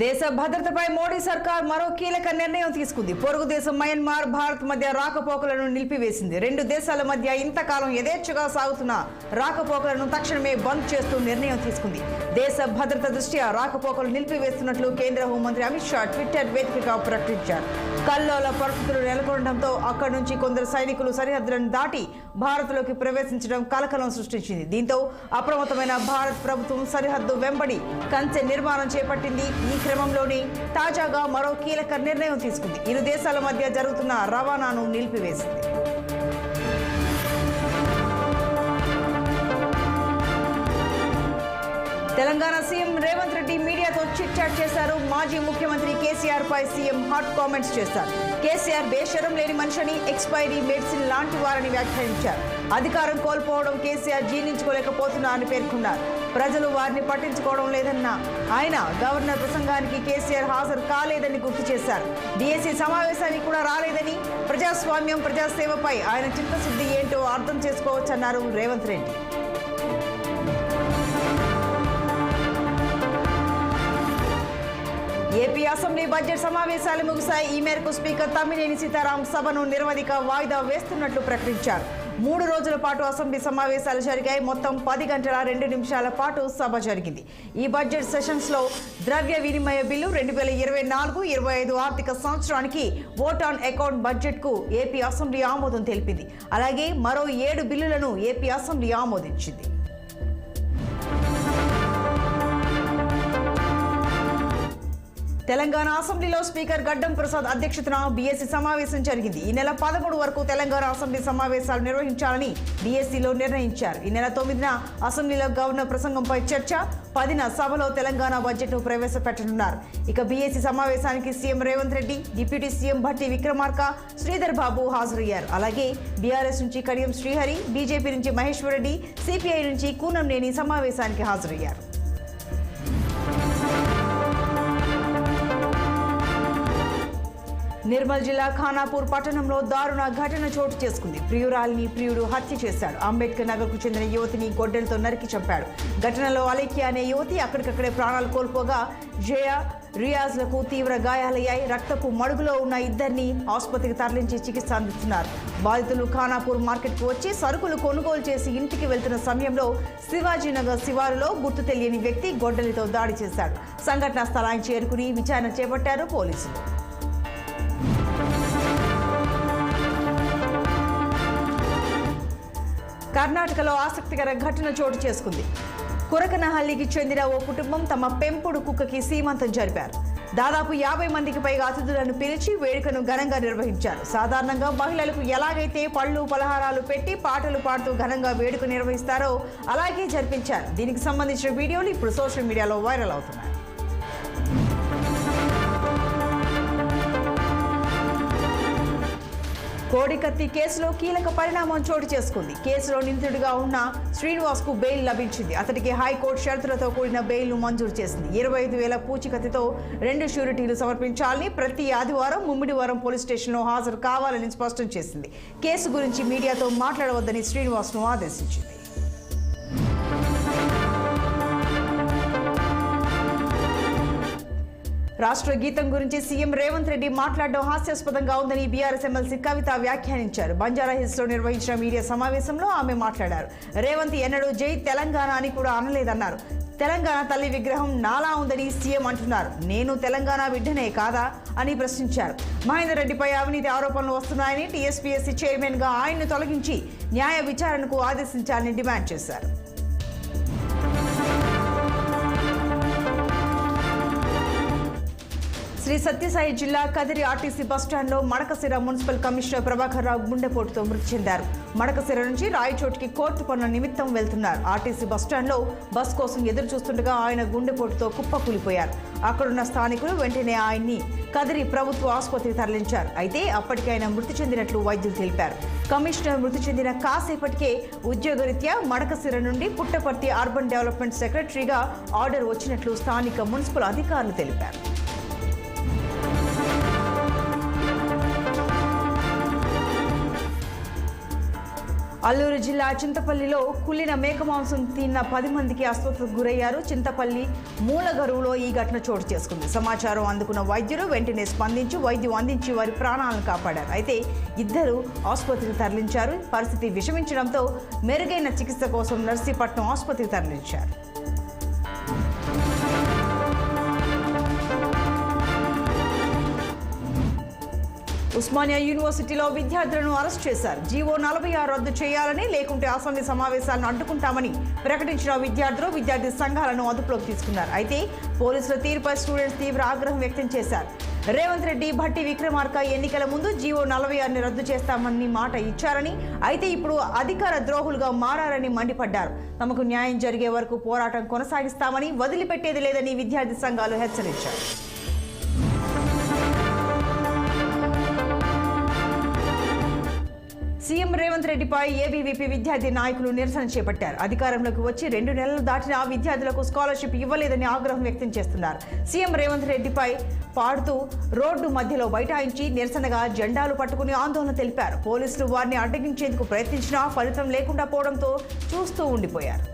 దేశ భద్రతపై మోడీ సర్కార్ మరో కీలక నిర్ణయం తీసుకుంది. పొరుగు దేశం మయన్మార్, భారత్ మధ్య రాకపోకలను నిలిపివేసింది. రెండు దేశాల మధ్య ఇంతకాలం యథేచ్ఛగా సాగుతున్న రాకపోకలను తక్షణమే బంద్ చేస్తూ నిర్ణయం తీసుకుంది. దేశ భద్రత దృష్ట్యా రాకపోకలు నిలిపివేస్తున్నట్లు కేంద్ర హోంమంత్రి అమిత్ షా ట్విట్టర్ వేదికగా ప్రకటించారు. కల్లోల పరిస్థితులు నెలకొనడంతో అక్కడి నుంచి కొందరు సైనికులు సరిహద్దులను దాటి భారత్లోకి ప్రవేశించడం కలకలం సృష్టించింది. దీంతో అప్రమత్తమైన భారత్ ప్రభుత్వం సరిహద్దు వెంబడి కంచె నిర్మాణం చేపట్టింది. ఈ క్రమంలోనే తాజాగా మరో కీలక నిర్ణయం తీసుకుంది. ఇరు దేశాల మధ్య జరుగుతున్న రవాణాను నిలిపివేసింది. తెలంగాణ సీఎం రేవంత్ రెడ్డి మీడియాతో చిట్ చాట్ చేశారు. మాజీ ముఖ్యమంత్రి కేసీఆర్ పై సీఎం హాట్ కామెంట్స్ చేశారు. కేసీఆర్ బేషరం లేని మనిషిని, ఎక్స్పైరీ మెడిసిన్ లాంటి వారని వ్యాఖ్యానించారు. అధికారం కోల్పోవడం కేసీఆర్ జీర్ణించుకోలేకపోతున్నారని పేర్కొన్నారు. ప్రజలు వారిని పట్టించుకోవడం లేదన్న ఆయన గవర్నర్ ప్రసంగానికి కేసీఆర్ హాజరు కాలేదని గుర్తు చేశారు. డిఎస్సీ సమావేశానికి కూడా రాలేదని, ప్రజాస్వామ్యం, ప్రజాసేవపై ఆయన చిత్తశుద్ధి ఏంటో అర్థం చేసుకోవచ్చన్నారు Revanth Reddy. AP assembly budget సమావేశాలు ముగిశాయి. ఈ మేరకు స్పీకర్ తమ్మినేని సీతారాం సభను నిరవధిక వాయిదా వేస్తున్నట్లు ప్రకటించారు. 3 రోజుల పాటు అసెంబ్లీ సమావేశాలు జరిగాయి. మొత్తం 10 గంటల 2 నిమిషాల పాటు సభ జరిగింది. ఈ బడ్జెట్ సెషన్స్ లో ద్రవ్య వినిమయ బిల్లు 2024-25 ఆర్థిక సంవత్సరానికి ఓట్ ఆన్ అకౌంట్ బడ్జెట్ కు ఏపీ అసెంబ్లీ ఆమోదం తెలిపింది. అలాగే మరో 7 బిల్లులను ఏపీ అసెంబ్లీ ఆమోదించింది. తెలంగాణ అసెంబ్లీలో స్పీకర్ గడ్డం ప్రసాద్ అధ్యక్షతన బీఎస్సీ సమావేశం జరిగింది. ఈ నెల 13 వరకు తెలంగాణ అసెంబ్లీ సమావేశాలు నిర్వహించాలని బీఎస్సీలో నిర్ణయించారు. ఈ నెల 9న అసెంబ్లీలో గవర్నర్ ప్రసంగంపై చర్చ, 10న సభలో తెలంగాణ బడ్జెట్ను ప్రవేశపెట్టనున్నారు. ఇక బీఎస్సీ సమావేశానికి CM Revanth Reddy, deputy CM Bhatti Vikramarka, Sridhar Babu హాజరయ్యారు. అలాగే బీఆర్ఎస్ నుంచి కడియం శ్రీహరి, బీజేపీ నుంచి మహేశ్వర్ రెడ్డి, సిపిఐ నుంచి కూనంనేని సమావేశానికి హాజరయ్యారు. నిర్మల్ జిల్లా ఖానాపూర్ పట్టణంలో దారుణ ఘటన చోటు చేసుకుంది. ప్రియురాలిని ప్రియుడు హత్య చేశాడు. అంబేద్కర్ నగర్ కు చెందిన యువతిని గొడ్డలతో నరికి చంపాడు. ఘటనలో అలేఖ్య అనే యువతి అక్కడికక్కడే ప్రాణాలు కోల్పోగా జయ, రియాజ్లకు తీవ్ర గాయాలయ్యాయి. రక్తపు మడుగులో ఉన్న ఇద్దరిని ఆసుపత్రికి తరలించి చికిత్స అందిస్తున్నారు. బాధితులు ఖానాపూర్ మార్కెట్కు వచ్చి సరుకులు కొనుగోలు చేసి ఇంటికి వెళ్తున్న సమయంలో శివాజీనగర్ శివారులో గుర్తు తెలియని వ్యక్తి గొడ్డలితో దాడి చేశాడు. సంఘటనా స్థలానికి చేరుకుని విచారణ చేపట్టారు పోలీసులు. కర్ణాటకలో ఆసక్తికర ఘటన చోటు చేసుకుంది. కురకనహల్లికి చెందిన ఓ కుటుంబం తమ పెంపుడు కుక్కకి సీమంతం జరిపారు. దాదాపు 50 మందికి పైగా అతిథులను పిలిచి వేడుకను ఘనంగా నిర్వహించారు. సాధారణంగా మహిళలకు ఎలాగైతే పళ్ళు పలహారాలు పెట్టి పాటలు పాడుతూ ఘనంగా వేడుక నిర్వహిస్తారో అలాగే జరిపించారు. దీనికి సంబంధించిన వీడియోలు ఇప్పుడు సోషల్ మీడియాలో వైరల్ అవుతున్నాయి. కోడికత్తి కేసులో కీలక పరిణామం చోటు చేసుకుంది. కేసులో నిందితుడిగా ఉన్న శ్రీనివాస్ కు బెయిల్ లభించింది. అతడికి హైకోర్టు షరతులతో కూడిన బెయిల్ను మంజూరు చేసింది. 25,000 పూచికత్తితో 2 ష్యూరిటీలు సమర్పించాలని, ప్రతి ఆదివారం ముమ్మిడివరం పోలీస్ స్టేషన్లో హాజరు కావాలని స్పష్టం చేసింది. కేసు గురించి మీడియాతో మాట్లాడవద్దని శ్రీనివాస్ ను ఆదేశించింది. రాష్ట్ర గీతం గురించి సీఎం రేవంత్ రెడ్డి మాట్లాడడం హాస్యాస్పదంగా ఉందని బీఆర్ఎస్ ఎమ్మెల్సీ కవిత వ్యాఖ్యానించారు. బంజారాహిల్స్ లో నిర్వహించిన మీడియా సమావేశంలో ఆమె మాట్లాడారు. రేవంత్ ఎన్నడూ జై తెలంగాణ అని కూడా అనలేదన్నారు. తెలంగాణ తల్లి విగ్రహం నాలా ఉందని సీఎం అంటున్నారు. నేను తెలంగాణ బిడ్డనే కాదా అని ప్రశ్నించారు. మహేందర్ రెడ్డిపై అవినీతి ఆరోపణలు వస్తున్నాయని, టీఎస్పీఎస్సీ చైర్మన్ గా ఆయన్ను తొలగించి న్యాయ విచారణకు ఆదేశించాలని డిమాండ్ చేశారు. శ్రీ సత్యసాయి జిల్లా కదిరి ఆర్టీసీ బస్టాండ్లో మడకశిర మున్సిపల్ కమిషనర్ ప్రభాకర్ రావు గుండెపోటుతో మృతి చెందారు. మడకశిర నుంచి రాయచోటికి కోర్టు పనుల నిమిత్తం వెళ్తున్నారు. ఆర్టీసీ బస్టాండ్లో బస్ కోసం ఎదురు చూస్తుండగా ఆయన గుండెపోటుతో కుప్పకూలిపోయారు. అక్కడున్న స్థానికులు వెంటనే ఆయన్ని కదిరి ప్రభుత్వ ఆసుపత్రికి తరలించారు. అయితే అప్పటికి ఆయన మృతి చెందినట్లు వైద్యులు తెలిపారు. కమిషనర్ మృతి చెందిన కాసేపటికే ఉద్యోగరీత్యా మడకశిర నుండి పుట్టపర్తి అర్బన్ డెవలప్మెంట్ సెక్రటరీగా ఆర్డర్ వచ్చినట్లు స్థానిక మున్సిపల్ అధికారులు తెలిపారు. అల్లూరు జిల్లా చింతపల్లిలో కుళ్ళిన మేక మాంసం తిన్న 10 మందికి అస్వస్థతకు గురయ్యారు. చింతపల్లి మూలగరువులో ఈ ఘటన చోటు చేసుకుంది. సమాచారం అందుకున్న వైద్యులు వెంటనే స్పందించి వైద్యం అందించి వారి ప్రాణాలను కాపాడారు. అయితే ఇద్దరు ఆసుపత్రికి తరలించారు. పరిస్థితి విషమించడంతో మెరుగైన చికిత్స కోసం నర్సీపట్నం ఆసుపత్రికి తరలించారు. ఉస్మానియా యూనివర్సిటీలో విద్యార్థులను అరెస్ట్ చేశారు. జీవో 46 రద్దు చేయాలని, లేకుంటే అసెంబ్లీ సమావేశాలను అడ్డుకుంటామని ప్రకటించిన విద్యార్థి సంఘాలను అదుపులోకి తీసుకున్నారు. అయితే పోలీసుల తీరుపై స్టూడెంట్స్ తీవ్ర ఆగ్రహం వ్యక్తం చేశారు. రేవంత్ రెడ్డి, భట్టి విక్రమార్క ఎన్నికల ముందు జీవో 46ని రద్దు చేస్తామని మాట ఇచ్చారని, అయితే ఇప్పుడు అధికార ద్రోహులుగా మారారని మండిపడ్డారు. తమకు న్యాయం జరిగే వరకు పోరాటం కొనసాగిస్తామని, వదిలిపెట్టేది లేదని విద్యార్థి సంఘాలు హెచ్చరించారు. సీఎం రేవంత్ రెడ్డిపై ఏబీవీపీ విద్యార్థి నాయకులు నిరసన చేపట్టారు. అధికారంలోకి వచ్చి 2 నెలలు దాటినా విద్యార్థులకు స్కాలర్షిప్ ఇవ్వలేదని ఆగ్రహం వ్యక్తం చేస్తున్నారు. సీఎం రేవంత్ రెడ్డిపై పాడుతూ రోడ్డు మధ్యలో బైఠాయించి నిరసనగా జెండాలు పట్టుకుని ఆందోళన తెలిపారు. పోలీసులు వారిని అడ్డగించేందుకు ప్రయత్నించినా ఫలితం లేకుండా పోవడంతో చూస్తూ ఉండిపోయారు.